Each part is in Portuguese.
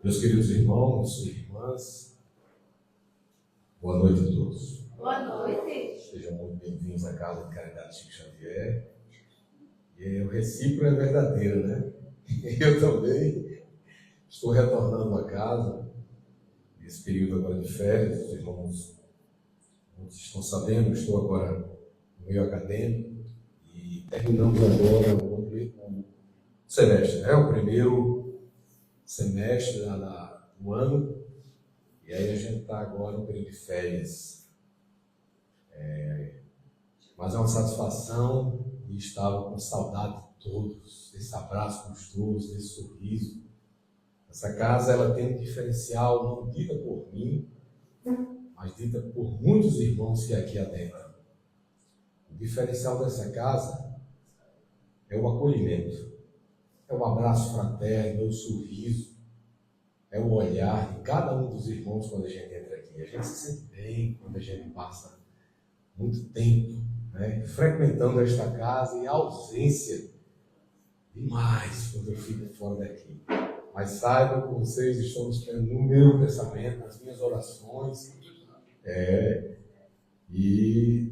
Meus queridos irmãos e irmãs, boa noite a todos. Boa noite. Sejam muito bem-vindos à Casa de Caridade Chico Xavier. E o recíproco é verdadeiro, né? Eu também estou retornando à casa, nesse período agora de férias. Os irmãos estão sabendo, estou agora no meio acadêmico e terminamos agora o semestre, né? O primeiro semestre do ano, e aí a gente está agora no período de férias. Mas é uma satisfação e estava com saudade de todos, desse abraço gostoso, desse sorriso. Essa casa ela tem um diferencial não dita por mim, mas dita por muitos irmãos que aqui adentram. O diferencial dessa casa é o acolhimento. É o abraço fraterno, é o sorriso, é o olhar de cada um dos irmãos quando a gente entra aqui. A gente se sente bem quando a gente passa muito tempo, né, frequentando esta casa e a ausência demais quando eu fico fora daqui. Mas saibam que vocês estão esperando no meu pensamento, nas minhas orações, e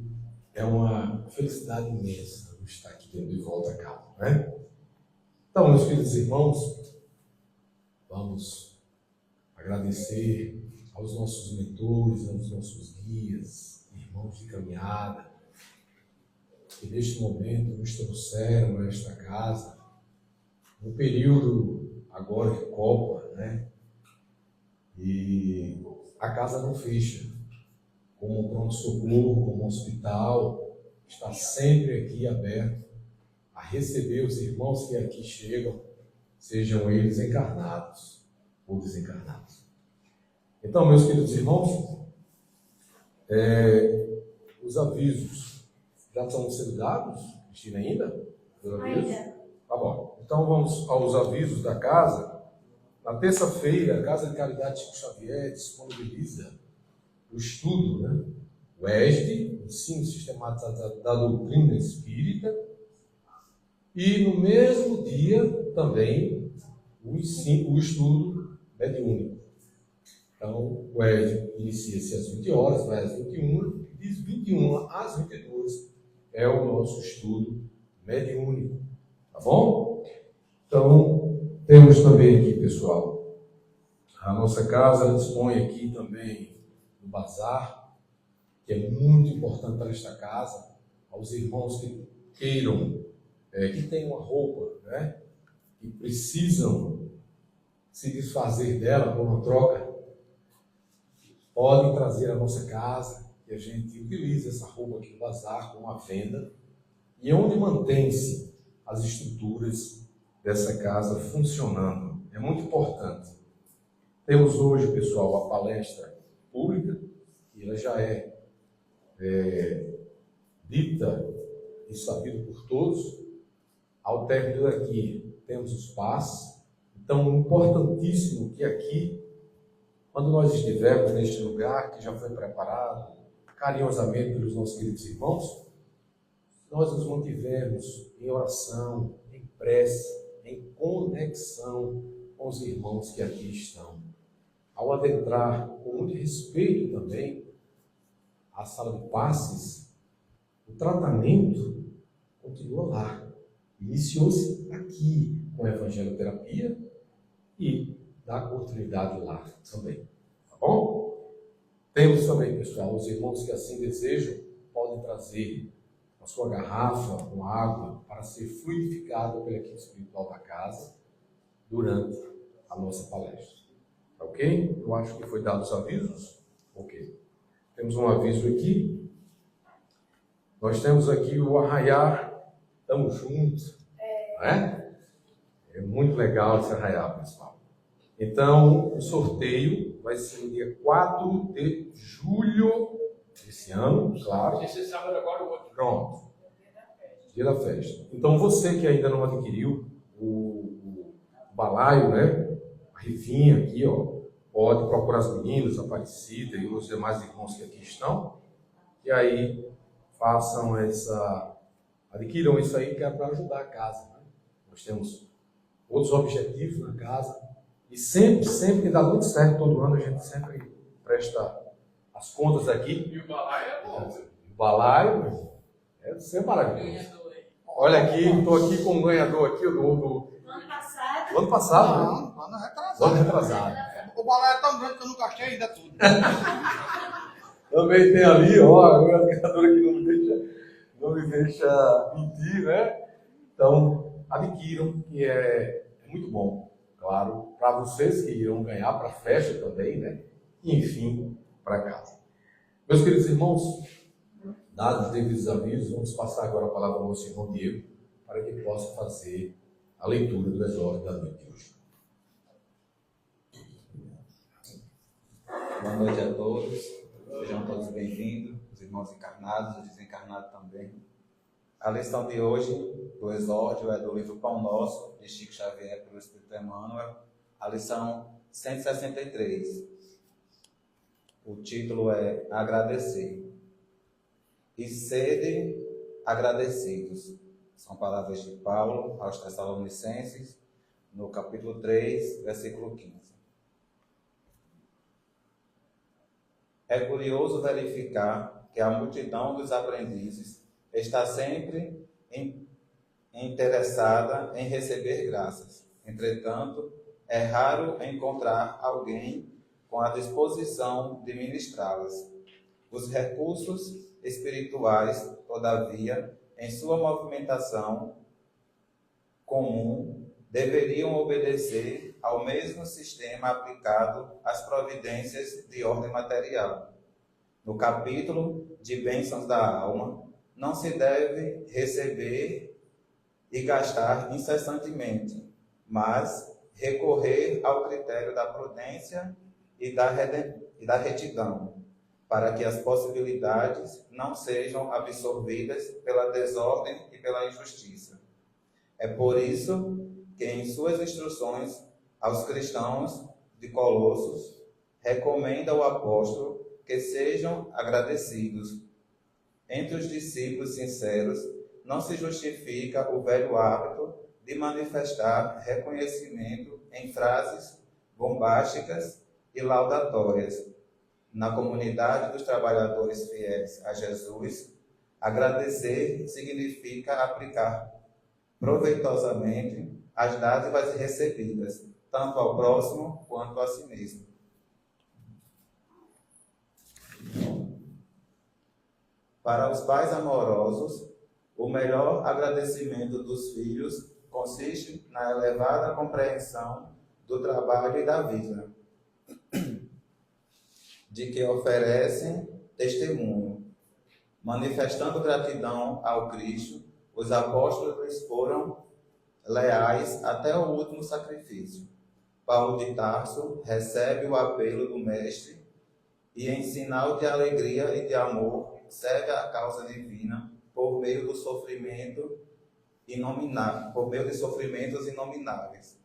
é uma felicidade imensa estar aqui de volta a casa, né? Então, meus queridos irmãos, vamos agradecer aos nossos mentores, aos nossos guias, irmãos de caminhada, que neste momento nos trouxeram a esta casa, no período agora de Copa, né? E a casa não fecha, como um pronto-socorro, como um hospital, está sempre aqui aberto a receber os irmãos que aqui chegam, sejam eles encarnados ou desencarnados. Então, meus queridos irmãos, os avisos já estão sendo dados? Cristina, ainda? Os avisos? Ainda. Tá bom. Então, vamos aos avisos da casa. Na terça-feira, a Casa de Caridade Chico Xavier disponibiliza o estudo, né? O ESD, Ensino Sistemático da Doutrina Espírita, e no mesmo dia também o estudo mediúnico. Então, o ESD inicia-se às 20 horas, vai às 21, e de 21 às 22 é o nosso estudo mediúnico. Tá bom? Então, temos também aqui, pessoal, a nossa casa ela dispõe aqui também do bazar, que é muito importante para esta casa, aos irmãos que queiram, que têm uma roupa, né, que precisam se desfazer dela por uma troca, podem trazer à nossa casa, que a gente utiliza essa roupa aqui no bazar com a venda, e é onde mantém-se as estruturas dessa casa funcionando. É muito importante. Temos hoje, pessoal, a palestra pública, e ela já é dita e sabida por todos. Ao término daqui, temos os passos. Então, importantíssimo que aqui, quando nós estivermos neste lugar, que já foi preparado carinhosamente pelos nossos queridos irmãos, nós nos mantivermos em oração, em prece, em conexão com os irmãos que aqui estão. Ao adentrar, com muito respeito também, a sala de passes, o tratamento continua lá. Iniciou-se aqui com a evangeloterapia e dá continuidade lá também. Tá bom? Temos também, pessoal, os irmãos que assim desejam podem trazer a sua garrafa com água para ser fluidificada pela equipe espiritual da casa durante a nossa palestra. Tá ok? Eu acho que foi dado os avisos. Ok. Temos um aviso aqui. Nós temos aqui o Arraiar. Estamos juntos. Né? É muito legal esse Arraiar, pessoal. Então, o sorteio vai ser no dia 4 de julho desse ano, claro. Esse sábado agora o outro. Pronto. Dia da festa. Então, você que ainda não adquiriu o balaio, né? A rifinha aqui, ó, pode procurar as meninas, a Aparecida e os demais irmãos que aqui estão. E aí, adquiram isso aí que é para ajudar a casa. Né? Nós temos outros objetivos na casa E sempre que dá tudo certo, todo ano a gente sempre presta as contas aqui. E o balaio é bom. O balaio é sempre maravilhoso. Olha aqui, estou aqui com um ganhador aqui do Ano passado. ano passado, né? Não, ano retrasado. Do ano retrasado. O balaio é tão grande que eu não gastei ainda tudo. Também tem ali, ó, a ganhadora que não me deixa mentir, né? Então, adquiram, que é muito bom, claro, para vocês que irão ganhar, para a festa também, né? E, enfim, para casa. Meus queridos irmãos, dados os devidos avisos, vamos passar agora a palavra ao nosso irmão Diego, para que ele possa fazer a leitura do exórdio da noite de hoje. Boa noite a todos, sejam todos bem-vindos, os irmãos encarnados, os desencarnados também. A lição de hoje do exórdio é do livro Pão Nosso, de Chico Xavier, pelo Espírito Emmanuel, a lição 163. O título é Agradecer. E sede agradecidos. São palavras de Paulo aos Tessalonicenses, no capítulo 3, versículo 15. É curioso verificar que a multidão dos aprendizes está sempre interessada em receber graças. Entretanto, é raro encontrar alguém com a disposição de ministrá-las. Os recursos espirituais, todavia, em sua movimentação comum, deveriam obedecer ao mesmo sistema aplicado às providências de ordem material. No capítulo de bênçãos da alma, não se deve receber e gastar incessantemente, mas recorrer ao critério da prudência e da retidão, para que as possibilidades não sejam absorvidas pela desordem e pela injustiça. É por isso que em suas instruções aos cristãos de Colossos, recomenda o apóstolo que sejam agradecidos. Entre os discípulos sinceros, não se justifica o velho hábito de manifestar reconhecimento em frases bombásticas e laudatórias. Na comunidade dos trabalhadores fiéis a Jesus, agradecer significa aplicar proveitosamente as dádivas recebidas, tanto ao próximo quanto a si mesmo. Para os pais amorosos, o melhor agradecimento dos filhos consiste na elevada compreensão do trabalho e da vida, de que oferecem testemunho. Manifestando gratidão ao Cristo, os apóstolos foram leais até o último sacrifício. Paulo de Tarso recebe o apelo do Mestre e, em sinal de alegria e de amor, serve a causa divina por meio do sofrimento por meio de sofrimentos inomináveis,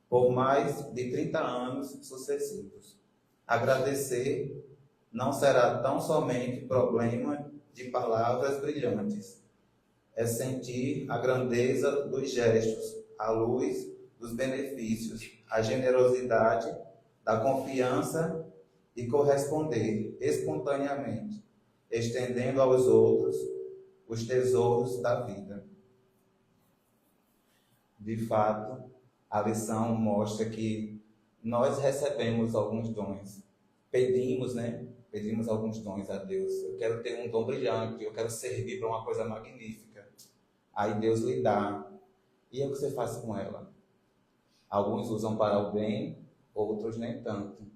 por mais de 30 anos sucessivos. Agradecer não será tão somente problema de palavras brilhantes. É sentir a grandeza dos gestos, a luz dos benefícios, a generosidade da confiança e corresponder espontaneamente, estendendo aos outros os tesouros da vida. De fato, a lição mostra que nós recebemos alguns dons. Pedimos alguns dons a Deus. Eu quero ter um dom brilhante, eu quero servir para uma coisa magnífica. Aí Deus lhe dá. E é o que você faz com ela? Alguns usam para o bem, outros nem tanto.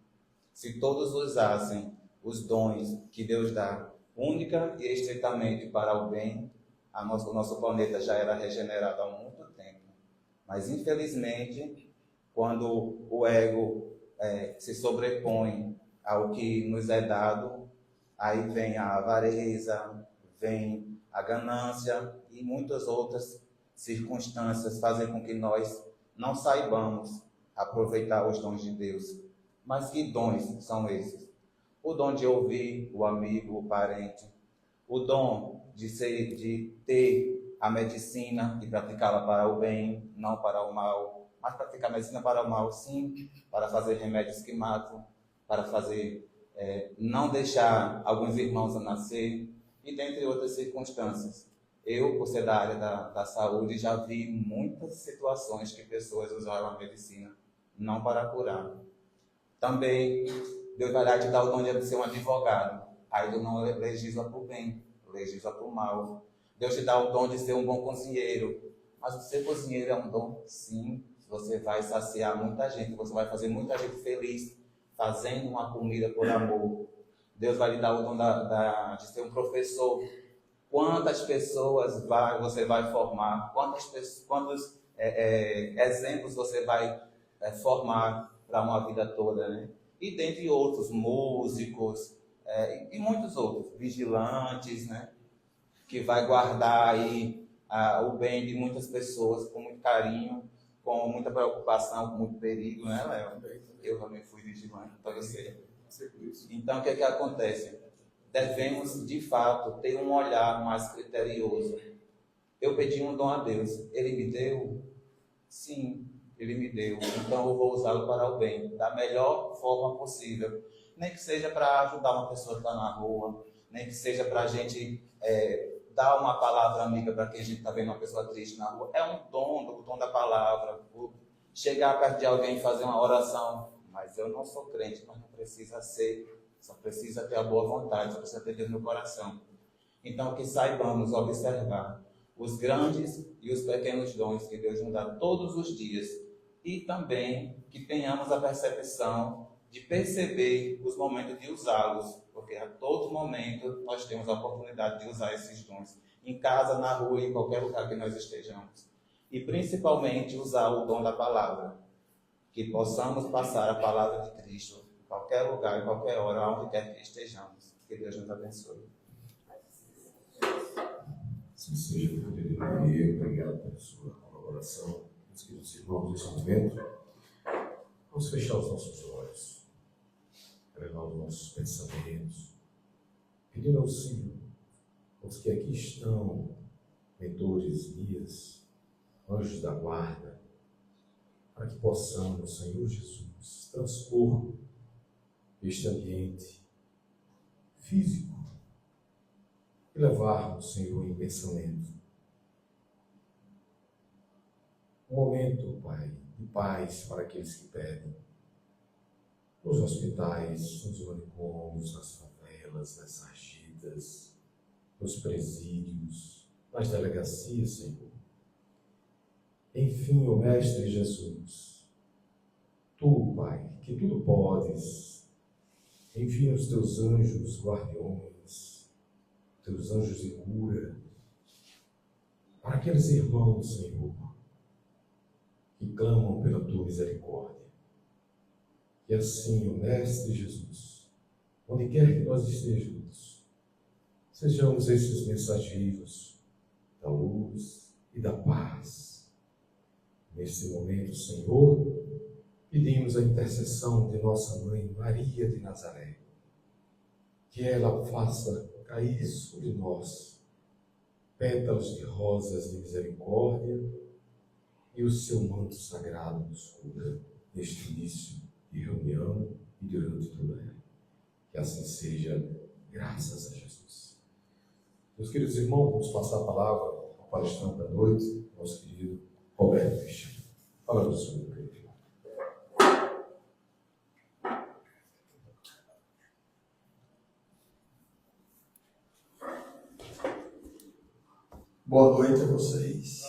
Se todos usassem os dons que Deus dá única e estritamente para o bem, o nosso planeta já era regenerado há muito tempo. Mas, infelizmente, quando o ego se sobrepõe ao que nos é dado, aí vem a avareza, vem a ganância e muitas outras circunstâncias fazem com que nós não saibamos aproveitar os dons de Deus. Mas que dons são esses? O dom de ouvir o amigo, o parente, o dom de ter a medicina e praticá-la para o bem, não para o mal. Mas praticar a medicina para o mal, sim, para fazer remédios que matam, para fazer, não deixar alguns irmãos a nascer, e dentre outras circunstâncias. Eu, por ser da área da saúde, já vi muitas situações que pessoas usaram a medicina não para curar. Também, Deus vai lá te dar o dom de ser um advogado. Aí tu não legisla para o bem, legisla para o mal. Deus te dá o dom de ser um bom cozinheiro. Mas o ser cozinheiro é um dom, sim. Você vai saciar muita gente, você vai fazer muita gente feliz, fazendo uma comida por amor. Deus vai lhe dar o dom de ser um professor. Quantas pessoas você vai formar? Quantos exemplos você vai formar para uma vida toda, né? E dentre outros, músicos e muitos outros, vigilantes, né? Que vai guardar aí o bem de muitas pessoas com muito carinho, com muita preocupação, com muito perigo, né, Léo? Eu também fui vigilante, então eu sei. Então, o que acontece? Devemos, de fato, ter um olhar mais criterioso. Eu pedi um dom a Deus. Ele me deu? Sim, Ele me deu. Então, eu vou usá-lo para o bem, da melhor forma possível. Nem que seja para ajudar uma pessoa que está na rua, nem que seja para a gente dar uma palavra amiga para quem a gente está vendo uma pessoa triste na rua. É um dom, o dom da palavra. Chegar perto de alguém e fazer uma oração. Mas eu não sou crente, mas não precisa ser. Só precisa ter a boa vontade, só precisa ter Deus no coração. Então, que saibamos observar os grandes e os pequenos dons que Deus nos dá todos os dias. E também que tenhamos a percepção de perceber os momentos de usá-los. Porque a todo momento nós temos a oportunidade de usar esses dons. Em casa, na rua, em qualquer lugar que nós estejamos. E principalmente usar o dom da palavra. Que possamos passar a palavra de Cristo em qualquer lugar, em qualquer hora, onde quer que estejamos. Que Deus nos abençoe. Sim, seja, poder Maria, obrigado pela sua colaboração. Meus queridos irmãos, nesse momento, vamos fechar os nossos olhos, elevar os nossos pensamentos, pedindo auxílio aos que aqui estão, mentores, guias, anjos da guarda, para que possamos, Senhor Jesus, transpor este ambiente físico e levarmos, Senhor, em pensamento. Um momento, Pai, de paz para aqueles que pedem. Nos hospitais, nos manicômios, nas favelas, nas sarjetas, nos presídios, nas delegacias, Senhor. Enfim, ó Mestre Jesus, Tu, Pai, que tudo podes, envia os Teus anjos guardiões, Teus anjos de cura, para aqueles irmãos, Senhor, que clamam pela Tua misericórdia. E assim, ó Mestre Jesus, onde quer que nós estejamos, sejamos esses mensageiros da luz e da paz. Neste momento, Senhor, pedimos a intercessão de nossa Mãe Maria de Nazaré, que ela faça cair sobre nós pétalas de rosas de misericórdia e o seu manto sagrado nos cubra neste início de reunião e durante toda ela. Que assim seja, graças a Jesus. Meus queridos irmãos, vamos passar a palavra ao palestrante da noite, nosso querido Roberto Cristiano. Fala do Senhor, querido. Boa noite a vocês.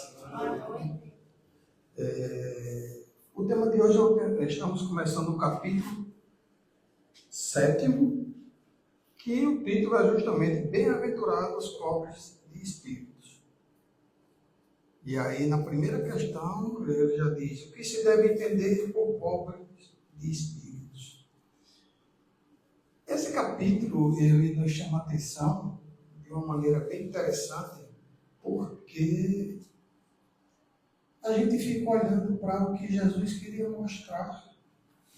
O tema de hoje estamos começando o capítulo 7, que o título é justamente Bem-aventurados os pobres de espíritos. E aí, na primeira questão, ele já diz o que se deve entender por pobres de espíritos. Esse capítulo, ele nos chama a atenção de uma maneira bem interessante, porque a gente fica olhando para o que Jesus queria mostrar,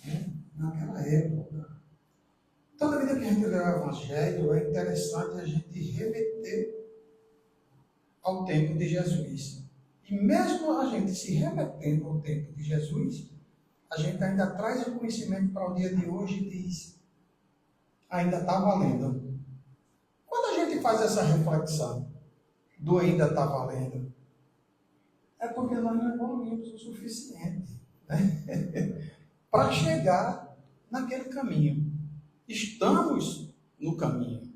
né, naquela época. Toda vida que a gente lê o Evangelho, é interessante a gente remeter ao tempo de Jesus. E mesmo a gente se remetendo ao tempo de Jesus, a gente ainda traz o conhecimento para o dia de hoje e diz, ainda está valendo. Quando a gente faz essa reflexão do ainda está valendo, é porque nós não evoluímos o suficiente, né? Para chegar naquele caminho. Estamos no caminho,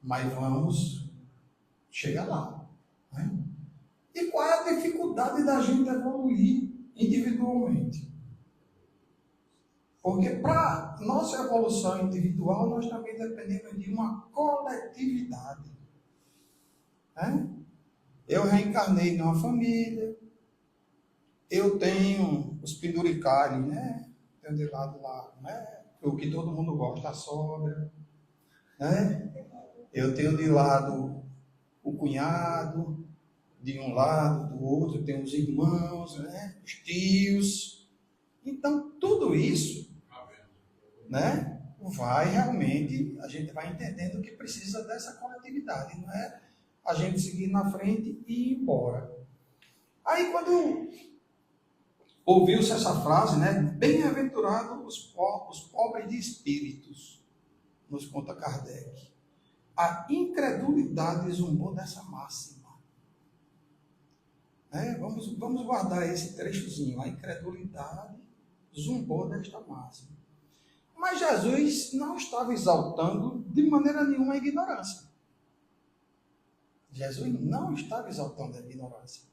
mas vamos chegar lá, né? E qual é a dificuldade da gente evoluir individualmente? Porque para nossa evolução individual, nós também dependemos de uma coletividade, né? Eu reencarnei numa família, eu tenho os penduricalhos, né? Tenho de lado lá, né? O que todo mundo gosta, a sogra, né? Eu tenho de lado o cunhado, de um lado, do outro, tem os irmãos, né? Os tios. Então, tudo isso, né? Vai realmente, a gente vai entendendo que precisa dessa coletividade, não é a gente seguir na frente e ir embora. Aí, quando ouviu-se essa frase, né? Bem-aventurados os pobres de espíritos, nos conta Kardec. A incredulidade zumbou dessa máxima. Vamos guardar esse trechozinho. A incredulidade zumbou desta máxima. Mas Jesus não estava exaltando de maneira nenhuma a ignorância. Jesus não estava exaltando a ignorância.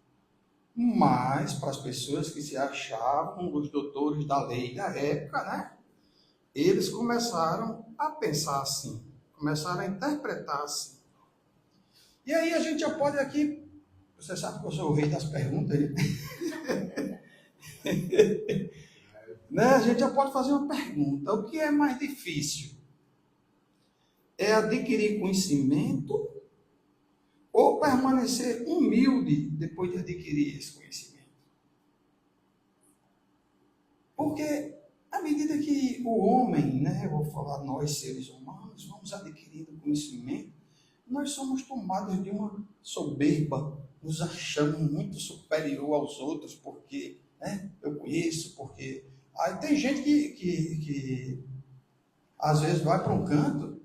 Mas, para as pessoas que se achavam os doutores da lei da época, né? Eles começaram a pensar assim, começaram a interpretar assim. E aí a gente já pode aqui, você sabe que eu sou o rei das perguntas, né? A gente já pode fazer uma pergunta. O que é mais difícil? É adquirir conhecimento ou permanecer humilde depois de adquirir esse conhecimento? Porque à medida que o homem, né, eu vou falar nós seres humanos, vamos adquirindo conhecimento, nós somos tomados de uma soberba, nos achamos muito superior aos outros, porque, né, eu conheço, porque... Aí tem gente que às vezes vai para um canto,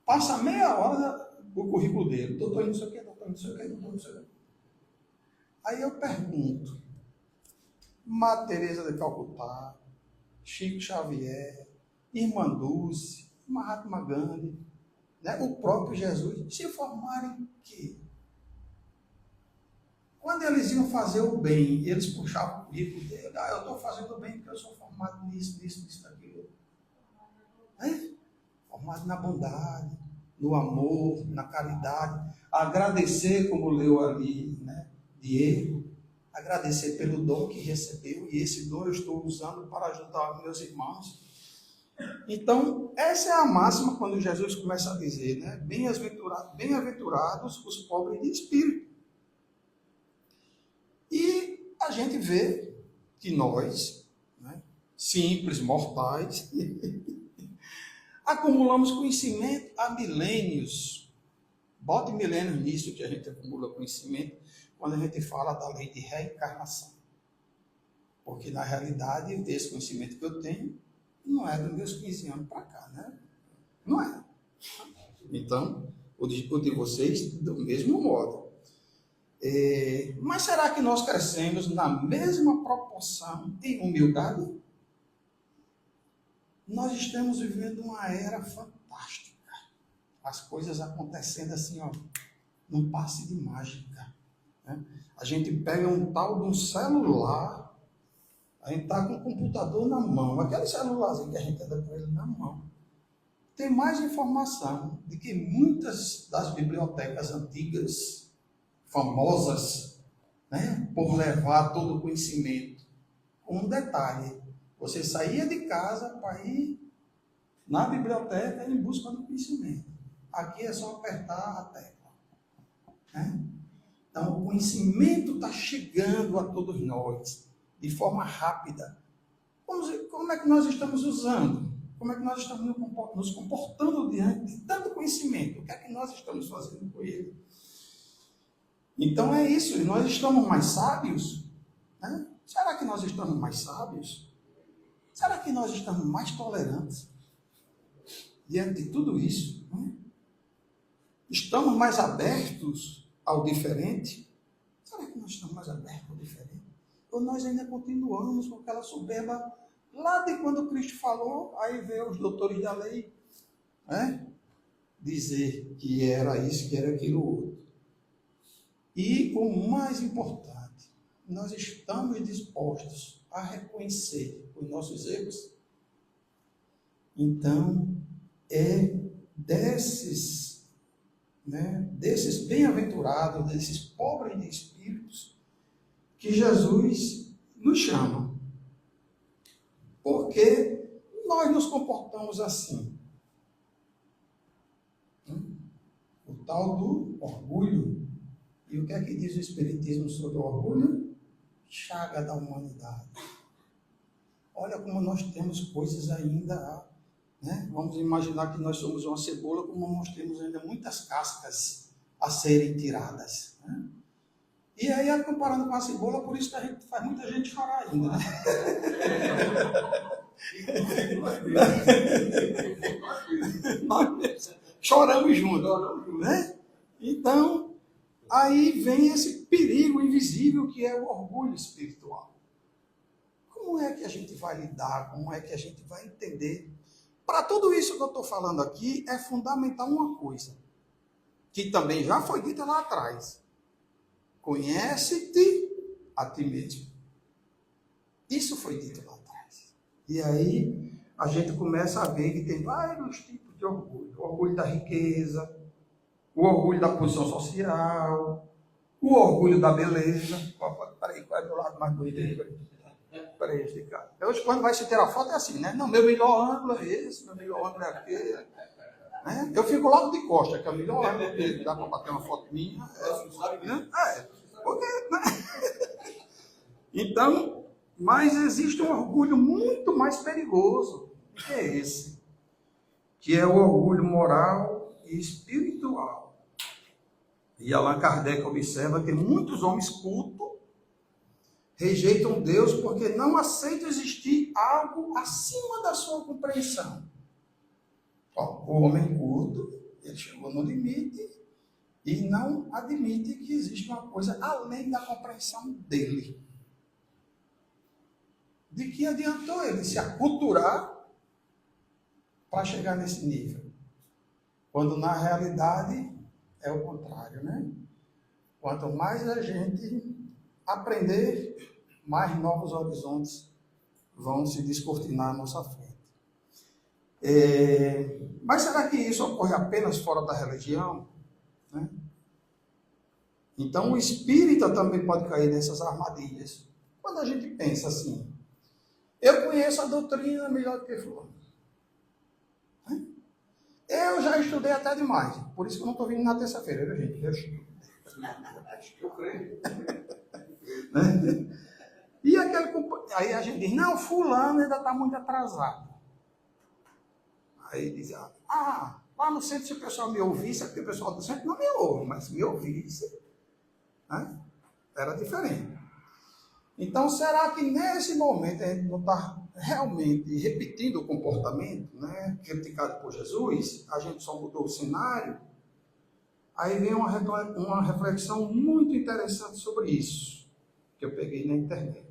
passa meia hora o currículo dele, doutor não sei o que, doutor não sei o que, doutor não sei o que. Aí eu pergunto, Madre Teresa de Calcutá, Chico Xavier, Irmã Dulce, Mahatma Gandhi, né, o próprio Jesus, se formaram em quê? Quando eles iam fazer o bem, eles puxavam o currículo dele, eu estou fazendo o bem porque eu sou formado nisso, daquilo. Formado na bondade, no amor, na caridade, agradecer, como leu ali, né, Diego, agradecer pelo dom que recebeu, e esse dom eu estou usando para ajudar meus irmãos. Então, essa é a máxima quando Jesus começa a dizer, né, bem-aventurados os pobres de espírito. E a gente vê que nós, né, simples, mortais, acumulamos conhecimento há milênios. Bote milênios nisso que a gente acumula conhecimento quando a gente fala da lei de reencarnação. Porque, na realidade, esse conhecimento que eu tenho não é dos meus 15 anos para cá, né? Não é. Então, o de vocês, do mesmo modo. Mas será que nós crescemos na mesma proporção em humildade? Nós estamos vivendo uma era fantástica. As coisas acontecendo assim, ó, num passe de mágica, né? A gente pega um tal de um celular, a gente está com o computador na mão, aquele celularzinho que a gente anda com ele na mão. Tem mais informação do que muitas das bibliotecas antigas, famosas, né, por levar todo o conhecimento. Um detalhe, você saía de casa para ir na biblioteca em busca do conhecimento. Aqui é só apertar a tecla, né? Então, o conhecimento está chegando a todos nós, de forma rápida. Como é que nós estamos usando? Como é que nós estamos nos comportando diante de tanto conhecimento? O que é que nós estamos fazendo com ele? Então é isso, e nós estamos mais sábios, né? Será que nós estamos mais sábios? Será que nós estamos mais tolerantes diante de tudo isso? Né? Estamos mais abertos ao diferente? Será que nós estamos mais abertos ao diferente? Ou nós ainda continuamos com aquela soberba lá de quando Cristo falou, aí veio os doutores da lei, né? Dizer que era isso, que era aquilo outro. E o mais importante, nós estamos dispostos a reconhecer os nossos erros. Então, é desses bem-aventurados, desses pobres de espíritos, que Jesus nos chama. Porque nós nos comportamos assim. O tal do orgulho. E o que é que diz o Espiritismo sobre o orgulho? Chaga da humanidade. Olha como nós temos coisas ainda, né? Vamos imaginar que nós somos uma cebola, como nós temos ainda muitas cascas a serem tiradas. Né? E aí, comparando com a cebola, por isso que a gente faz muita gente chorar ainda. Né? Nós choramos juntos. Né? Então, aí vem esse perigo invisível que é o orgulho espiritual. Como é que a gente vai lidar? Como é que a gente vai entender? Para tudo isso que eu estou falando aqui, é fundamental uma coisa, que também já foi dita lá atrás. Conhece-te a ti mesmo. Isso foi dito lá atrás. E aí a gente começa a ver que tem vários tipos de orgulho. O orgulho da riqueza, o orgulho da posição social, o orgulho da beleza. Peraí, qual é o meu lado mais bonito aí? Peraí, esse cara. Hoje, quando vai se tirar foto, é assim, né? Não, meu melhor ângulo é esse, meu melhor ângulo é aquele. Né? Eu fico logo de costa, que é o melhor ângulo que dá para bater uma foto minha. Porque, né? Então, mas existe um orgulho muito mais perigoso, que é esse, que é o orgulho moral e espiritual. E Allan Kardec observa que muitos homens cultos rejeitam Deus porque não aceitam existir algo acima da sua compreensão. O homem culto, ele chegou no limite e não admite que existe uma coisa além da compreensão dele. De que adiantou ele se aculturar para chegar nesse nível? Quando na realidade é o contrário, né? Quanto mais a gente aprender, mais novos horizontes vão se descortinar à nossa frente. Mas será que isso ocorre apenas fora da religião? Né? Então o espírita também pode cair nessas armadilhas. Quando a gente pensa assim, eu conheço a doutrina melhor do que fulano. Né? Eu já estudei até demais, por isso que eu não estou vindo na terça-feira, viu, gente? Eu estudo. Eu creio. Né? E aí a gente diz, não, fulano ainda está muito atrasado. Aí diz, lá no centro se o pessoal me ouvisse, é porque o pessoal do centro não me ouve, mas se me ouvisse, né, era diferente. Então, será que nesse momento a gente não está realmente repetindo o comportamento, né, criticado por Jesus? A gente só mudou o cenário? Aí vem uma reflexão muito interessante sobre isso, que eu peguei na internet.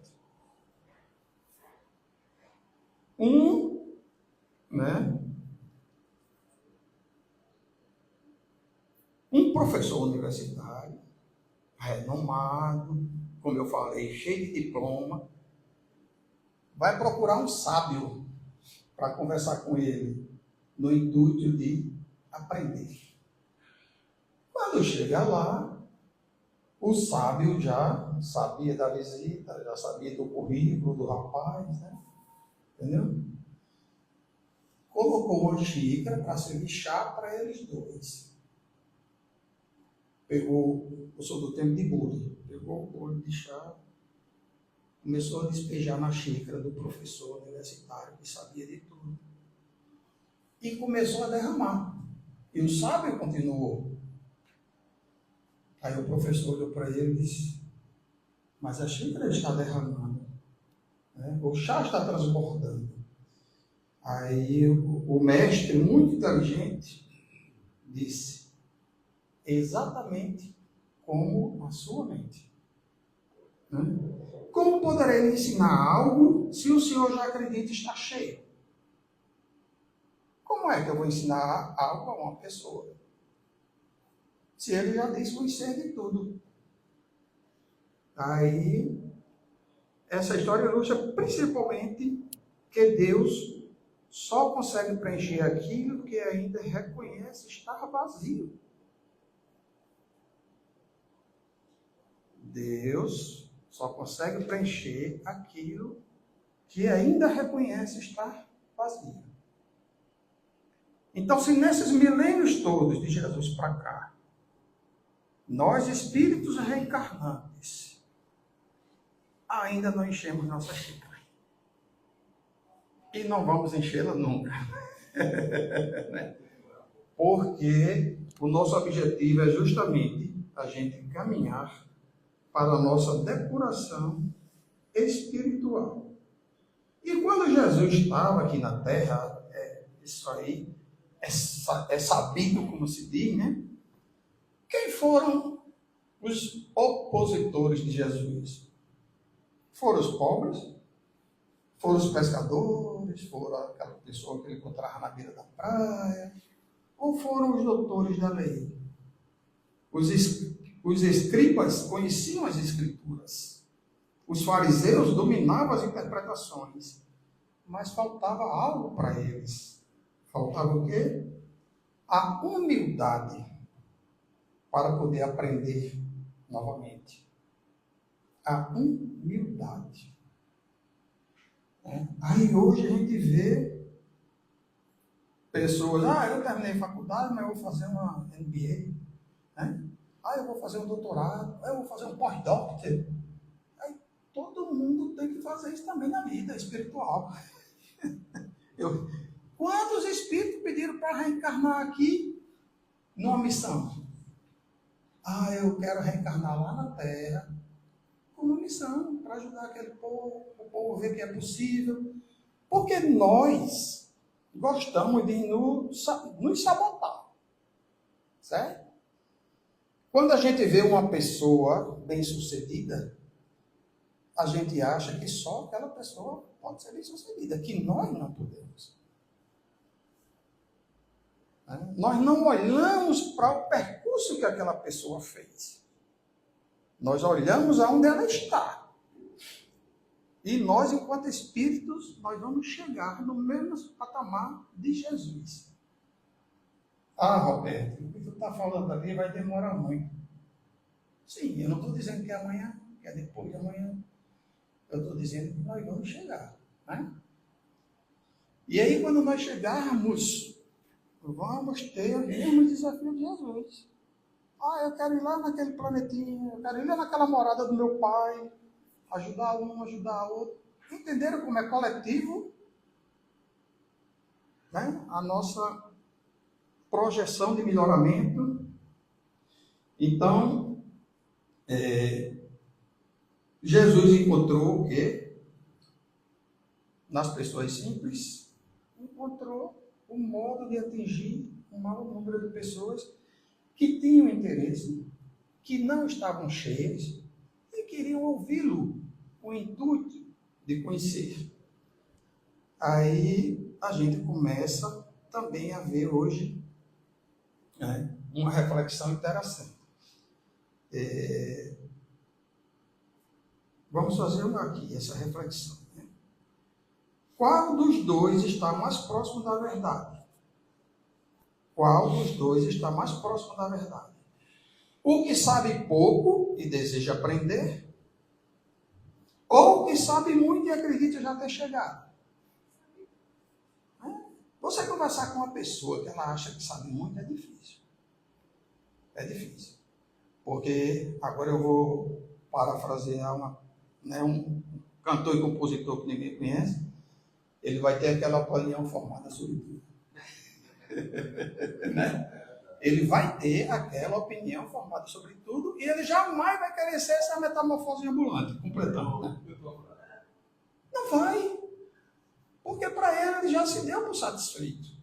Um professor universitário, renomado, como eu falei, cheio de diploma, vai procurar um sábio para conversar com ele, no intuito de aprender. Quando chega lá, o sábio já sabia da visita, já sabia do currículo do rapaz, né? Entendeu? Colocou uma xícara para servir chá para eles dois. Pegou, eu sou do tempo de bolo, pegou o bolo de chá, começou a despejar na xícara do professor universitário que sabia de tudo. E começou a derramar. E o sábio continuou. Aí o professor olhou para ele e disse, mas a xícara está derramando, né? O chá está transbordando. Aí o mestre, muito inteligente, disse, exatamente como a sua mente. Né? Como poderei lhe ensinar algo se o senhor já acredita estar cheio? Como é que eu vou ensinar algo a uma pessoa se ele já diz conhecer de tudo? Aí, essa história ilustra principalmente que Deus só consegue preencher aquilo que ainda reconhece estar vazio. Deus só consegue preencher aquilo que ainda reconhece estar vazio. Então, se nesses milênios todos de Jesus para cá, nós, espíritos reencarnantes, ainda não enchemos nossa xícara. E não vamos enchê-la nunca. Porque o nosso objetivo é justamente a gente caminhar para a nossa depuração espiritual. E quando Jesus estava aqui na Terra, isso aí é sabido, como se diz, né? Quem foram os opositores de Jesus? Foram os pobres? Foram os pescadores? Foram aquela pessoa que ele encontrava na beira da praia? Ou foram os doutores da lei? Os escribas conheciam as escrituras. Os fariseus dominavam as interpretações. Mas faltava algo para eles. Faltava o quê? A humildade para poder aprender novamente. A humildade. Aí hoje a gente vê pessoas, eu terminei a faculdade, mas eu vou fazer uma MBA. Eu vou fazer um doutorado, eu vou fazer um pós-doc. Aí todo mundo tem que fazer isso também na vida espiritual. Quantos espíritos pediram para reencarnar aqui numa missão? Eu quero reencarnar lá na Terra com uma missão para ajudar aquele povo, o povo ver que é possível. Porque nós gostamos de nos sabotar. Certo? Quando a gente vê uma pessoa bem-sucedida, a gente acha que só aquela pessoa pode ser bem-sucedida, que nós não podemos. Nós não olhamos para o percurso que aquela pessoa fez. Nós olhamos aonde ela está. E nós, enquanto espíritos, nós vamos chegar no mesmo patamar de Jesus. Roberto, o que tu está falando ali vai demorar muito. Sim, eu não estou dizendo que é amanhã, que é depois de amanhã. Eu estou dizendo que nós vamos chegar. Né? E aí, quando nós chegarmos, vamos ter os mesmos desafios de Jesus. Eu quero ir lá naquele planetinha, eu quero ir lá naquela morada do meu pai, ajudar um, ajudar outro. Entenderam como é coletivo? Né? A nossa projeção de melhoramento. Então, Jesus encontrou o quê? Nas pessoas simples, encontrou um modo de atingir um maior número de pessoas que tinham interesse, que não estavam cheias e queriam ouvi-lo, o intuito de conhecer. Aí a gente começa também a ver hoje uma reflexão interessante. Vamos fazer aqui essa reflexão. Qual dos dois está mais próximo da verdade? Qual dos dois está mais próximo da verdade? O que sabe pouco e deseja aprender? Ou o que sabe muito e acredita já ter chegado? Você conversar com uma pessoa que ela acha que sabe muito é difícil. É difícil. Porque agora eu vou parafrasear um cantor e compositor que ninguém conhece. Ele vai ter aquela opinião formada sobre tudo. Né? Ele vai ter aquela opinião formada sobre tudo e ele jamais vai querer ser essa metamorfose ambulante, completando. Né? Não vai. Porque para ele já se deu por satisfeito.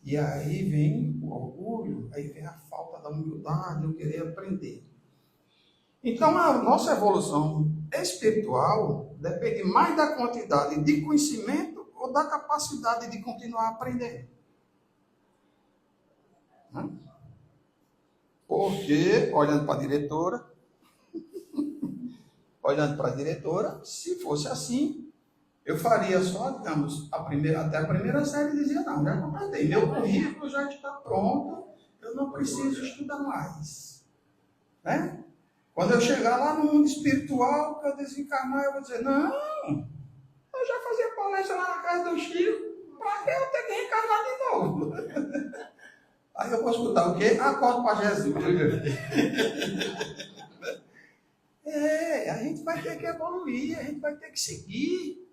E aí vem o orgulho, aí vem a falta da humildade, eu querer aprender. Então a nossa evolução espiritual depende mais da quantidade de conhecimento ou da capacidade de continuar aprendendo. Porque, olhando para a diretora, se fosse assim, eu faria só, digamos, até a primeira série dizia, não, já completei, meu currículo já está pronto, eu não preciso estudar mais. Né? Quando eu chegar lá no mundo espiritual, que eu desencarnar, eu vou dizer, não, eu já fazia palestra lá na casa do Chico, para que eu ter que reencarnar de novo? Aí eu vou escutar o quê? Acordo para Jesus. A gente vai ter que evoluir, a gente vai ter que seguir.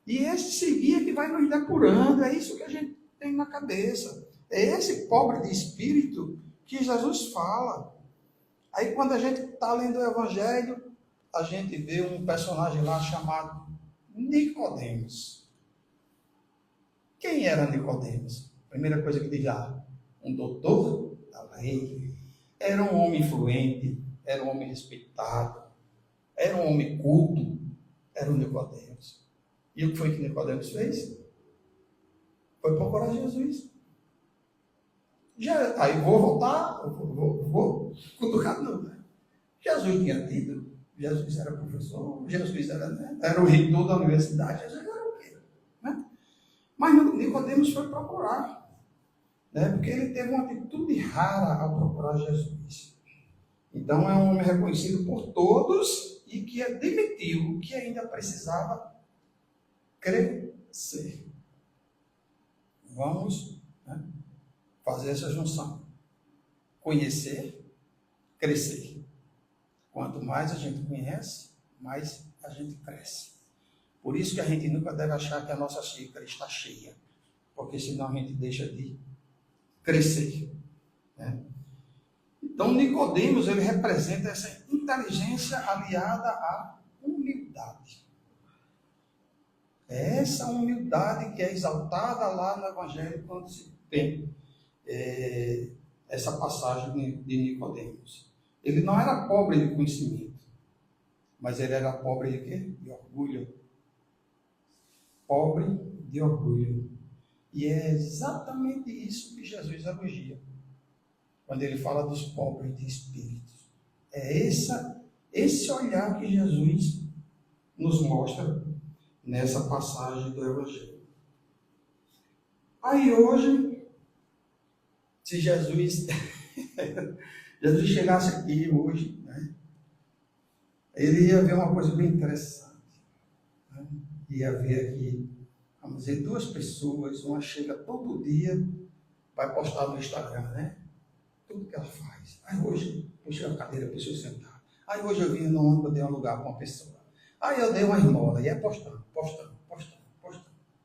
E esse seguir é que vai nos depurando, é isso que a gente tem na cabeça. É esse pobre de espírito que Jesus fala. Aí quando a gente está lendo o Evangelho, a gente vê um personagem lá chamado Nicodemos. Quem era Nicodemos? Primeira coisa que diz lá, um doutor da lei, era um homem influente, era um homem respeitado, era um homem culto, era o Nicodemos. E o que foi que Nicodemos fez? Foi procurar Jesus. Aí vou voltar, vou cutucar não, né? Jesus tinha tido, Jesus era professor, Jesus era o reitor da universidade, Jesus era o quê? Né? Mas Nicodemos foi procurar, né? Porque ele teve uma atitude rara ao procurar Jesus. Então é um homem reconhecido por todos e que admitiu que ainda precisava crescer. Vamos, né, fazer essa junção. Conhecer, crescer. Quanto mais a gente conhece, mais a gente cresce. Por isso que a gente nunca deve achar que a nossa xícara está cheia, porque senão a gente deixa de crescer. Né? Então Nicodemos, ele representa essa inteligência aliada à humildade. É essa humildade que é exaltada lá no Evangelho quando se tem essa passagem de Nicodemos. Ele não era pobre de conhecimento, mas ele era pobre de quê? De orgulho. Pobre de orgulho. E é exatamente isso que Jesus elogia, quando ele fala dos pobres de espírito. É esse olhar que Jesus nos mostra nessa passagem do Evangelho. Aí hoje, se Jesus chegasse aqui hoje, né, ele ia ver uma coisa bem interessante. Né? Ia ver aqui, vamos dizer, duas pessoas, uma chega todo dia, vai postar no Instagram, né? Tudo que ela faz. Aí hoje, puxei a cadeira para a pessoa sentar. Aí hoje eu vim no ônibus, eu dei um lugar para uma pessoa. Aí eu dei uma esmola, e é postando.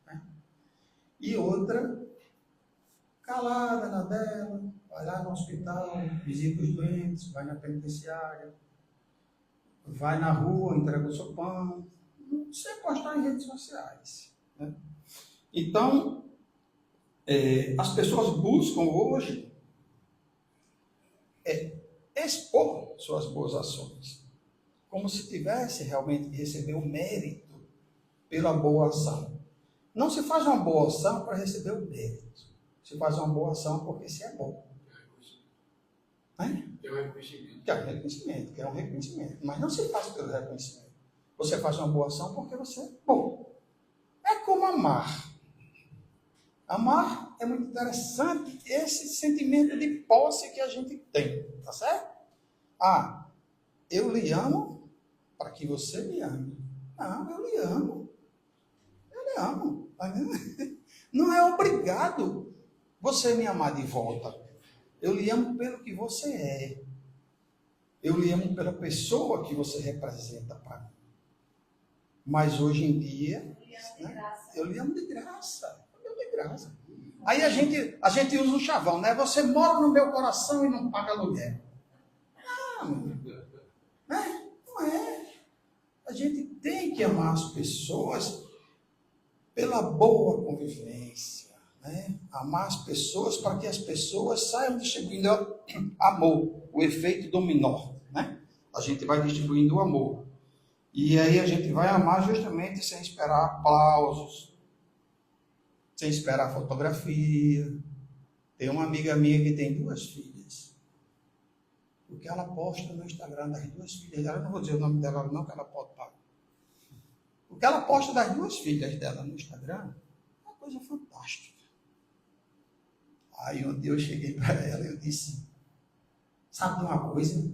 Né? E outra, calada na dela, vai lá no hospital, visita os doentes, vai na penitenciária, vai na rua, entrega o seu pão, sem postar em redes sociais. Né? Então, as pessoas buscam hoje expor suas boas ações, como se tivesse realmente que receber o mérito pela boa ação. Não se faz uma boa ação para receber o mérito. Se faz uma boa ação porque se é bom. Que é um reconhecimento. Que é um reconhecimento. Mas não se faz pelo reconhecimento. Você faz uma boa ação porque você é bom. É como amar. Amar é muito interessante esse sentimento de posse que a gente tem. Tá certo? Eu lhe amo para que você me ame. Não, eu lhe amo. Eu lhe amo. Não é obrigado você me amar de volta. Eu lhe amo pelo que você é. Eu lhe amo pela pessoa que você representa para mim. Mas hoje em dia, né, eu lhe amo de graça. Eu lhe amo de graça. Aí a gente usa um chavão, né? Você mora no meu coração e não paga aluguel. Não, né? Não é. A gente tem que amar as pessoas pela boa convivência, né? Amar as pessoas para que as pessoas saiam distribuindo amor, o efeito dominó, né? A gente vai distribuindo o amor. E aí a gente vai amar justamente sem esperar aplausos, sem esperar fotografia. Tem uma amiga minha que tem 2 filhas. O que ela posta no Instagram das 2 filhas dela, eu não vou dizer o nome dela não, que ela pode pagar. O que ela posta das 2 filhas dela no Instagram é uma coisa fantástica. Aí um dia eu cheguei para ela e eu disse, sabe de uma coisa?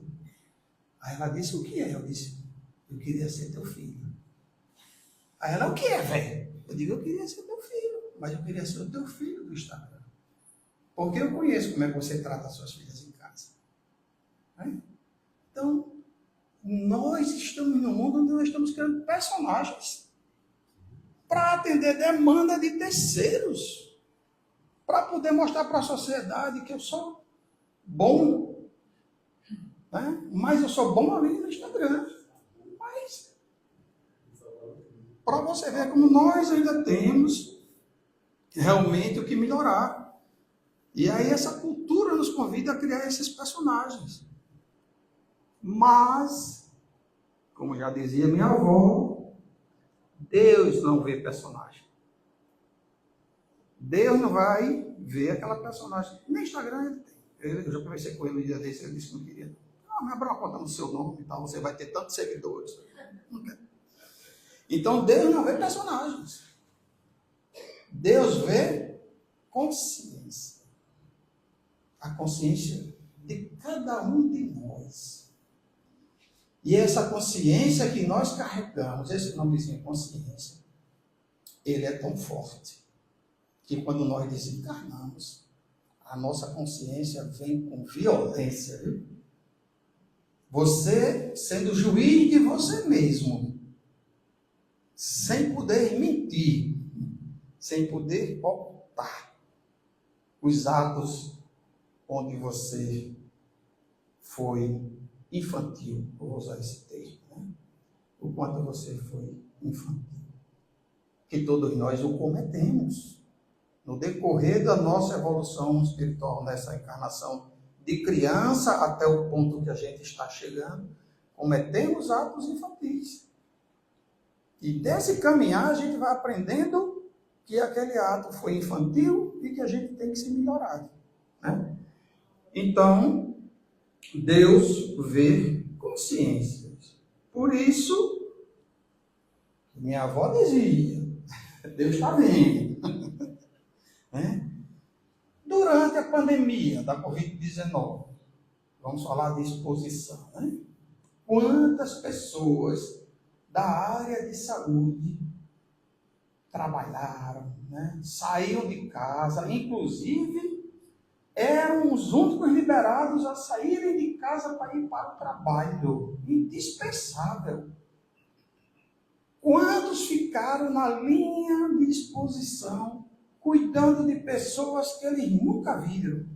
Aí ela disse, o que é? Eu disse, eu queria ser teu filho. Aí ela, o que é, velho? Eu digo, eu queria ser teu filho, mas eu queria ser o teu filho do Instagram. Porque eu conheço como é que você trata as suas filhas em casa. Né? Então, nós estamos no mundo onde nós estamos criando personagens para atender demanda de terceiros, para poder mostrar para a sociedade que eu sou bom, né? Mas eu sou bom ali no Instagram. Mas, para você ver como nós ainda temos realmente o que melhorar. E aí essa cultura nos convida a criar esses personagens. Mas, como já dizia minha avó, Deus não vê personagem. Deus não vai ver aquela personagem. No Instagram ele tem. Eu já conversei com ele um dia desse, ele disse que não queria. Ah, me abra uma conta no seu nome e tal, você vai ter tantos seguidores. Não quer. Então Deus não vê personagens. Deus vê consciência. A consciência de cada um de nós. E essa consciência que nós carregamos, esse nomezinho consciência, ele é tão forte que quando nós desencarnamos, a nossa consciência vem com violência. Viu? Você sendo juiz de você mesmo, sem poder mentir, sem poder ocultar os atos onde você foi infantil, vou usar esse termo, né? O quanto você foi infantil. Que todos nós o cometemos. No decorrer da nossa evolução espiritual, nessa encarnação de criança até o ponto que a gente está chegando, cometemos atos infantis. E desse caminhar a gente vai aprendendo que aquele ato foi infantil e que a gente tem que se melhorar, né? Então, Deus vê consciências. Por isso, minha avó dizia, Deus está vendo. Né? Durante a pandemia da Covid-19, vamos falar de exposição, né? Quantas pessoas da área de saúde trabalharam, né? Saíram de casa, inclusive eram os únicos liberados a saírem de casa para ir para o trabalho. Indispensável. Quantos ficaram na linha de exposição, cuidando de pessoas que eles nunca viram?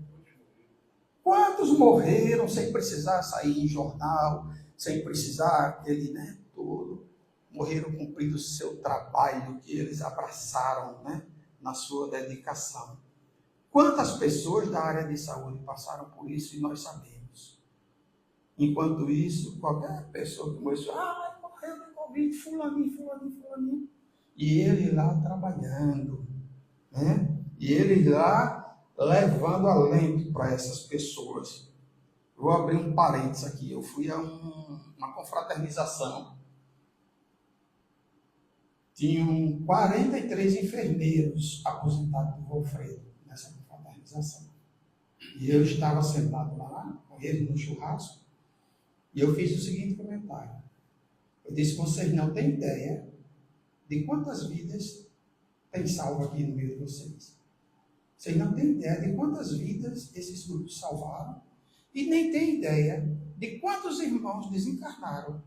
Quantos morreram sem precisar sair em jornal, sem precisar aquele, né, todo? Morreram cumprindo o seu trabalho que eles abraçaram, né, na sua dedicação. Quantas pessoas da área de saúde passaram por isso e nós sabemos. Enquanto isso, qualquer pessoa que morreu, morreu de Covid, fulaninho. E ele lá trabalhando, né? E ele lá levando alento para essas pessoas. Vou abrir um parênteses aqui. Eu fui a uma confraternização. Tinham 43 enfermeiros aposentados do Volfredo nessa confraternização. E eu estava sentado lá, com ele no churrasco, e eu fiz o seguinte comentário. Eu disse, vocês não têm ideia de quantas vidas tem salvo aqui no meio de vocês. Vocês não têm ideia de quantas vidas esses grupos salvaram e nem têm ideia de quantos irmãos desencarnaram,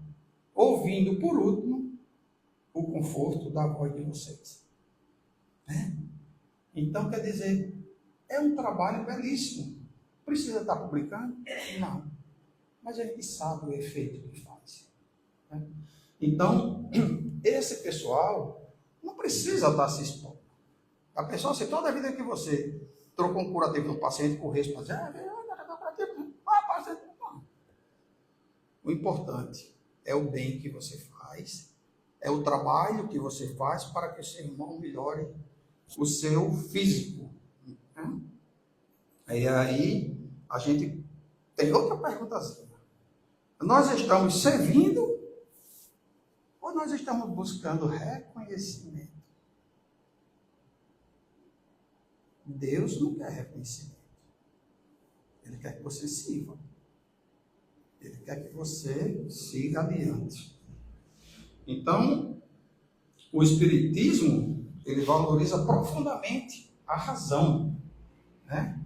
ouvindo, por último, o conforto da voz de vocês. Né? Então, quer dizer, É um trabalho belíssimo. Precisa estar publicando? Não. Mas a gente sabe o efeito que faz. Né? Então, esse pessoal não precisa estar se expondo. A pessoa, se toda a vida que você trocou um curativo no paciente, corresse para dizer, não. O importante é o bem que você faz, é o trabalho que você faz para que o seu irmão melhore o seu físico. Né? E aí, a gente tem outra perguntazinha. Nós estamos servindo ou nós estamos buscando reconhecimento? Deus não quer reconhecimento. Ele quer que você sirva. Ele quer que você siga adiante. Então, o Espiritismo, ele valoriza profundamente a razão, né?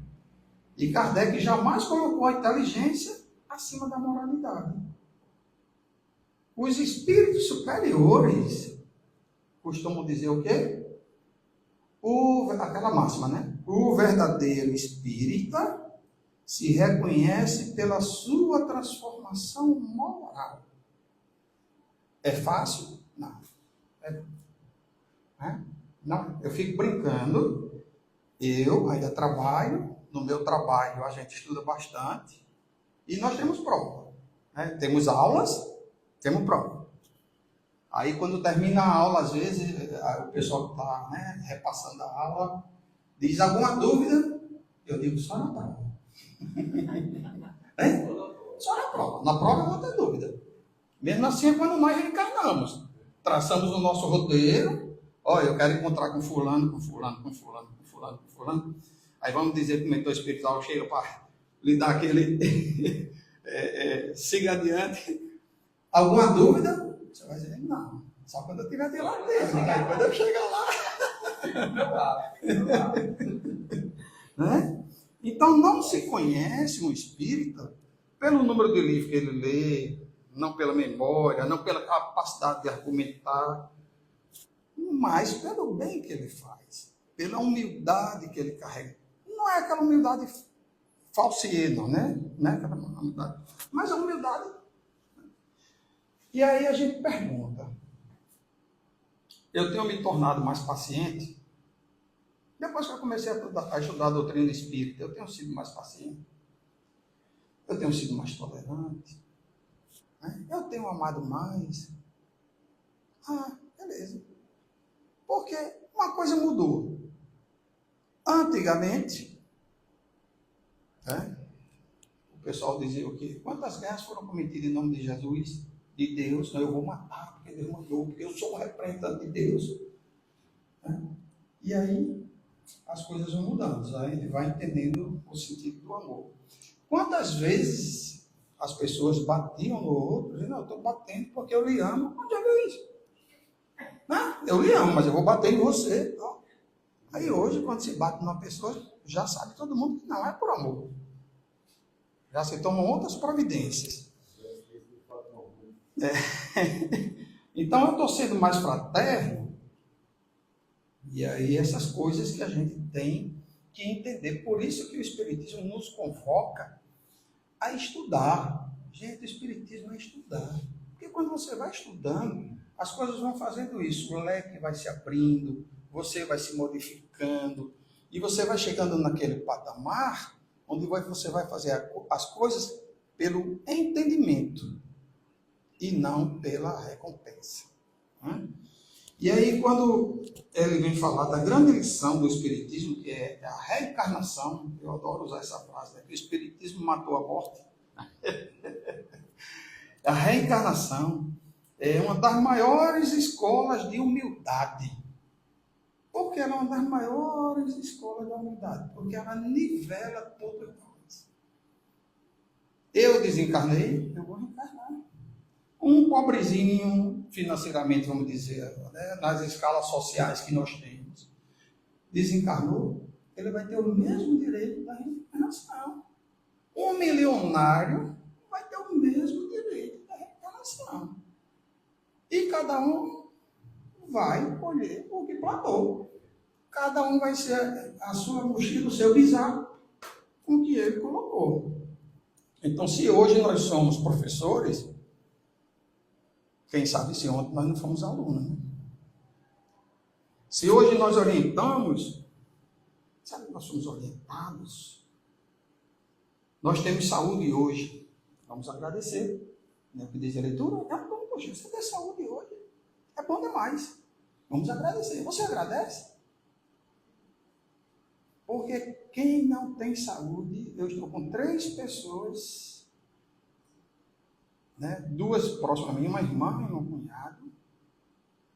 E Kardec jamais colocou a inteligência acima da moralidade. Os espíritos superiores costumam dizer o quê? Aquela máxima, né? O verdadeiro espírita se reconhece pela sua transformação moral. É fácil? Não. Não. Eu fico brincando. Eu ainda trabalho. No meu trabalho a gente estuda bastante. E nós temos prova. Né? Temos aulas, temos prova. Aí quando termina a aula, às vezes, o pessoal que está, né, repassando a aula diz alguma dúvida. Eu digo só na prova. Só na prova. Na prova não tem dúvida. Mesmo assim é quando nós reencarnamos. Traçamos o nosso roteiro. Olha, eu quero encontrar com fulano, com fulano, com fulano, com fulano, com fulano. Aí vamos dizer que o mentor espiritual chega para lhe dar aquele siga adiante. Alguma dúvida? Você vai dizer, não. Só quando eu tiver de lá dentro. Aí quando eu chegar lá. Né? Então não se conhece um espírita pelo número de livros que ele lê, não pela memória, não pela capacidade de argumentar, mas pelo bem que ele faz, pela humildade que ele carrega. Não é aquela humildade falsiena, né? Não é aquela humildade, mas a humildade. E aí a gente pergunta, eu tenho me tornado mais paciente? Depois que eu comecei a estudar a doutrina espírita, eu tenho sido mais paciente, eu tenho sido mais tolerante, né? Eu tenho amado mais. Beleza. Porque uma coisa mudou. Antigamente, né, o pessoal dizia o quê? Quantas guerras foram cometidas em nome de Jesus, de Deus? Não, eu vou matar, porque Deus mandou, porque eu sou o representante de Deus. Né? E aí, as coisas vão mudando, a gente vai entendendo o sentido do amor. Quantas vezes as pessoas batiam no outro, dizendo, não, eu estou batendo porque eu lhe amo. Onde é isso? Não, eu lhe amo, mas eu vou bater em você. Aí hoje, quando se bate numa pessoa, já sabe todo mundo que não é por amor. Já se tomam outras providências. Então eu estou sendo mais fraterno. E aí essas coisas que a gente tem que entender. Por isso que o Espiritismo nos convoca a estudar. Gente, o Espiritismo é estudar. Porque quando você vai estudando, as coisas vão fazendo isso. O leque vai se abrindo, você vai se modificando, e você vai chegando naquele patamar onde você vai fazer as coisas pelo entendimento e não pela recompensa. Né? E aí, quando ele vem falar da grande lição do Espiritismo, que é a reencarnação, eu adoro usar essa frase, né? Que o Espiritismo matou a morte. A reencarnação é uma das maiores escolas de humildade. Por que ela é uma das maiores escolas da humildade? Porque ela nivela todas nós. Eu desencarnei, eu vou reencarnar. Um pobrezinho, financeiramente, vamos dizer, né, nas escalas sociais que nós temos, desencarnou, ele vai ter o mesmo direito da reencarnação. Um milionário vai ter o mesmo direito da reencarnação. E cada um vai colher o que plantou. cada um vai ser a sua mochila, o seu bizarro, com o que ele colocou. Então, se hoje nós somos professores, quem sabe se ontem nós não fomos alunos, né? Se hoje nós orientamos, sabe que nós somos orientados? Nós temos saúde hoje. Vamos agradecer. Né? O que diz a leitura? É bom, poxa, você tem saúde hoje. É bom demais. Vamos agradecer. Você agradece? Porque quem não tem saúde, eu estou com 3 pessoas, né? 2 próximas a mim, uma irmã e um cunhado,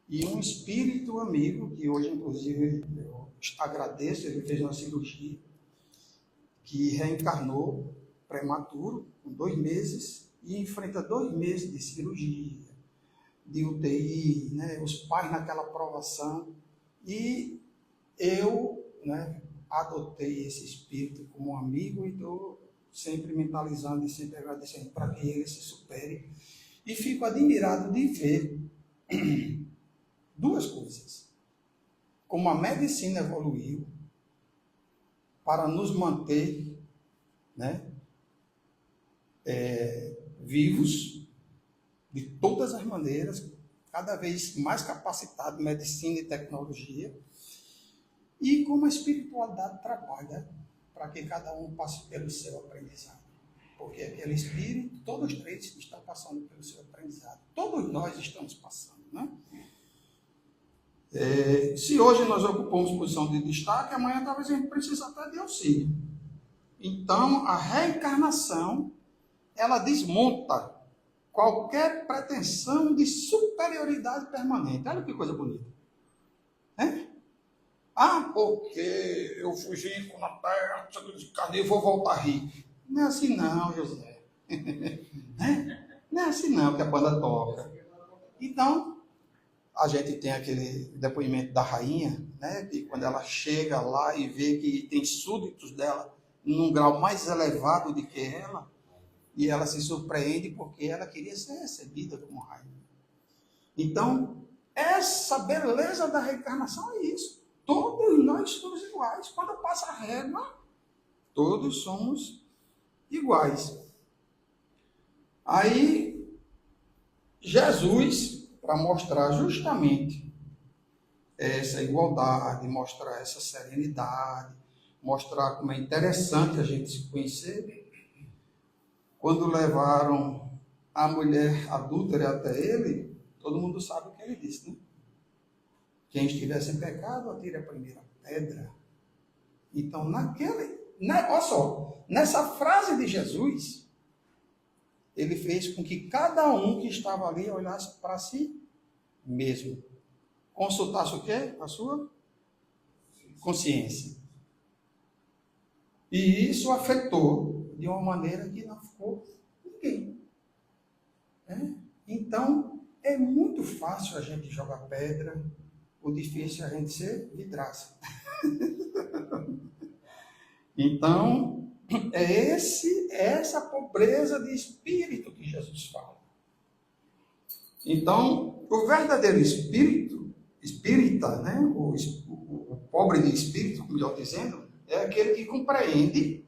e um espírito amigo, que hoje, inclusive, eu agradeço, ele fez uma cirurgia, que reencarnou prematuro, com 2 meses, e enfrenta 2 meses de cirurgia, de UTI, né? Os pais naquela provação, e eu, né, adotei esse espírito como um amigo e estou sempre mentalizando e sempre agradecendo para que ele se supere. E fico admirado de ver 2 coisas. Como a medicina evoluiu para nos manter, né, vivos de todas as maneiras, cada vez mais capacitado, medicina e tecnologia, e como a espiritualidade trabalha para que cada um passe pelo seu aprendizado. Porque aquele espírito, todos os 3 estão passando pelo seu aprendizado. Todos nós estamos passando, né? Se hoje nós ocupamos posição de destaque, amanhã talvez a gente precise até de auxílio. Então, a reencarnação, ela desmonta qualquer pretensão de superioridade permanente. Olha que coisa bonita. Ah, porque eu fugi com a terra de carne e vou voltar rico. Não é assim não, José. Não é assim não que a banda toca. Então, a gente tem aquele depoimento da rainha, né, que quando ela chega lá e vê que tem súditos dela num grau mais elevado do que ela, e ela se surpreende porque ela queria ser recebida como rainha. Então, essa beleza da reencarnação é isso. Todos nós somos iguais. Quando passa a régua, todos somos iguais. Aí, Jesus, para mostrar justamente essa igualdade, mostrar essa serenidade, mostrar como é interessante a gente se conhecer, quando levaram a mulher adúltera até ele, todo mundo sabe o que ele disse, né? Quem estiver sem pecado, atire a primeira pedra. Então, olha só, nessa frase de Jesus, ele fez com que cada um que estava ali olhasse para si mesmo. Consultasse o quê? A sua consciência. E isso afetou de uma maneira que não ficou ninguém. Então, é muito fácil a gente jogar pedra, o difícil é a gente ser vidraça. Então, é essa pobreza de espírito que Jesus fala. Então, o verdadeiro espírita, né? O pobre de espírito, melhor dizendo, é aquele que compreende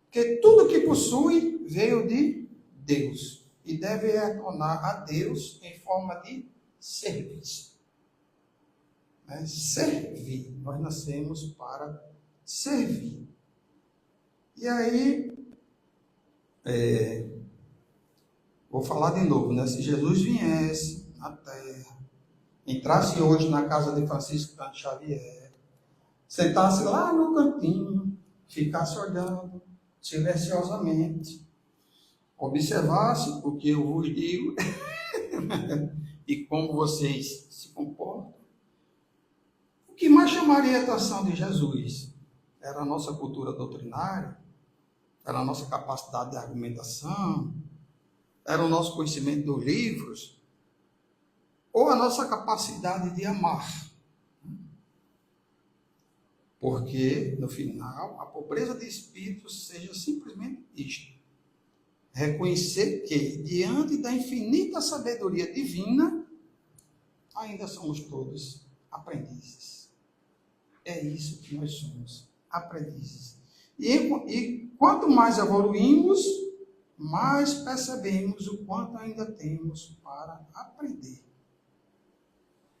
que tudo que possui veio de Deus e deve retornar a Deus em forma de serviço. Servir. Nós nascemos para servir. E aí, vou falar de novo, né? Se Jesus viesse na Terra, entrasse hoje na casa de Francisco Cândido Xavier, sentasse lá no cantinho, ficasse olhando silenciosamente, observasse o que eu vos digo e como vocês se comportam, o que mais chamaria a atenção de Jesus era a nossa cultura doutrinária, era a nossa capacidade de argumentação, era o nosso conhecimento dos livros, ou a nossa capacidade de amar. Porque, no final, a pobreza de espírito seja simplesmente isto. Reconhecer que, diante da infinita sabedoria divina, ainda somos todos aprendizes. É isso que nós somos, aprendizes. E quanto mais evoluímos, mais percebemos o quanto ainda temos para aprender.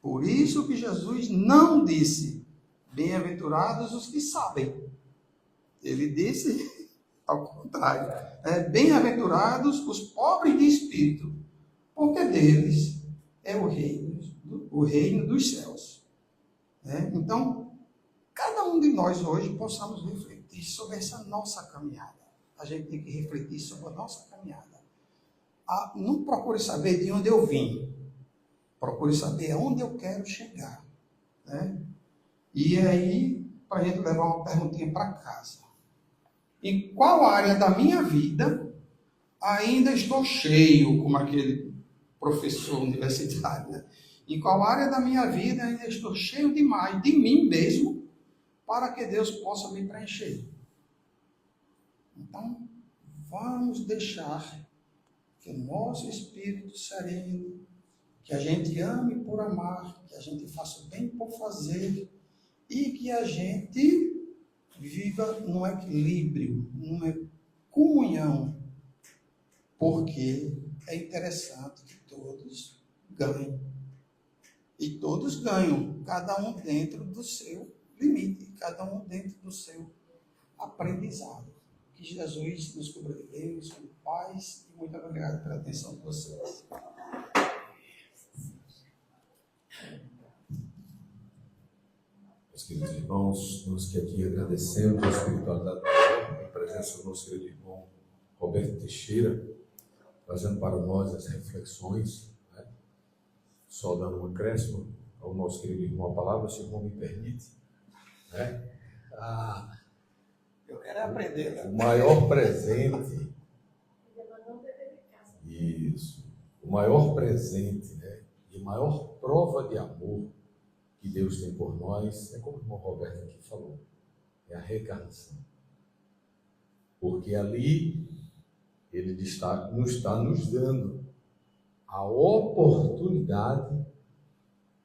Por isso que Jesus não disse, bem-aventurados os que sabem. Ele disse, ao contrário, bem-aventurados os pobres de espírito, porque deles é o reino dos céus. Então, cada um de nós hoje possamos refletir sobre essa nossa caminhada. A gente tem que refletir sobre a nossa caminhada. Não procure saber de onde eu vim. Procure saber aonde eu quero chegar. E aí, para a gente levar uma perguntinha para casa. Em qual área da minha vida ainda estou cheio, como aquele professor universitário, Em qual área da minha vida ainda estou cheio demais de mim mesmo, para que Deus possa me preencher? Então, vamos deixar que o nosso espírito sereno, que a gente ame por amar, que a gente faça o bem por fazer e que a gente viva num equilíbrio, numa comunhão, porque é interessante que todos ganhem. E todos ganham, cada um dentro do seu limite, cada um dentro do seu aprendizado. Que Jesus nos cubra de Deus, com paz, e muito obrigado pela atenção de vocês. Meus queridos irmãos, nós que aqui agradecemos a espiritualidade da presença do nosso querido irmão Roberto Teixeira, trazendo para nós as reflexões, só dando um acréscimo ao nosso querido irmão a palavra, se o irmão me permite, Eu quero aprender. O maior presente, isso, o maior presente, e a maior prova de amor que Deus tem por nós, é como o irmão Roberto aqui falou, é a reencarnação. Porque ali Ele nos está nos dando a oportunidade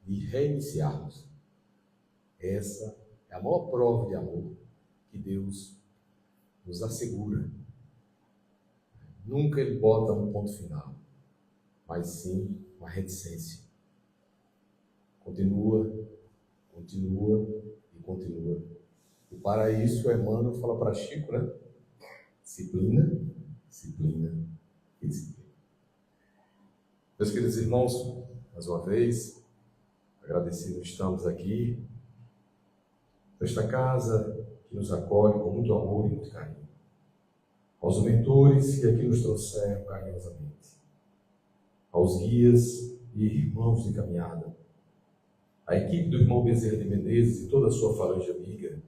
de reiniciarmos. Essa é a maior prova de amor que Deus nos assegura. Nunca Ele bota um ponto final, mas sim uma reticência. Continua e continua. E para isso, Emmanuel fala para Chico, disciplina e disciplina. Meus queridos irmãos, mais uma vez, agradecidos estamos aqui, nesta casa que nos acolhe com muito amor e muito carinho. Aos mentores que aqui nos trouxeram carinhosamente, aos guias e irmãos de caminhada, a equipe do irmão Bezerra de Menezes e toda a sua falange amiga,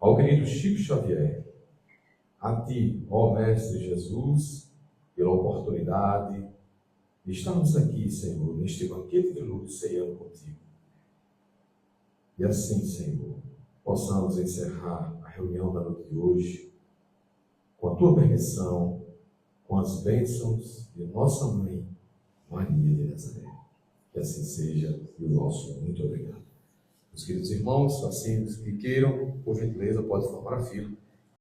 ao querido Chico Xavier, a ti, ó Mestre Jesus, pela oportunidade de estarmos aqui, Senhor, neste banquete de luz, ceando contigo. E assim, Senhor, possamos encerrar a reunião da noite de hoje com a tua permissão, com as bênçãos de nossa mãe, Maria de Nazaré. Que assim seja, e o nosso muito obrigado. Meus queridos irmãos, assim que queiram, por gentileza, pode formar a fila.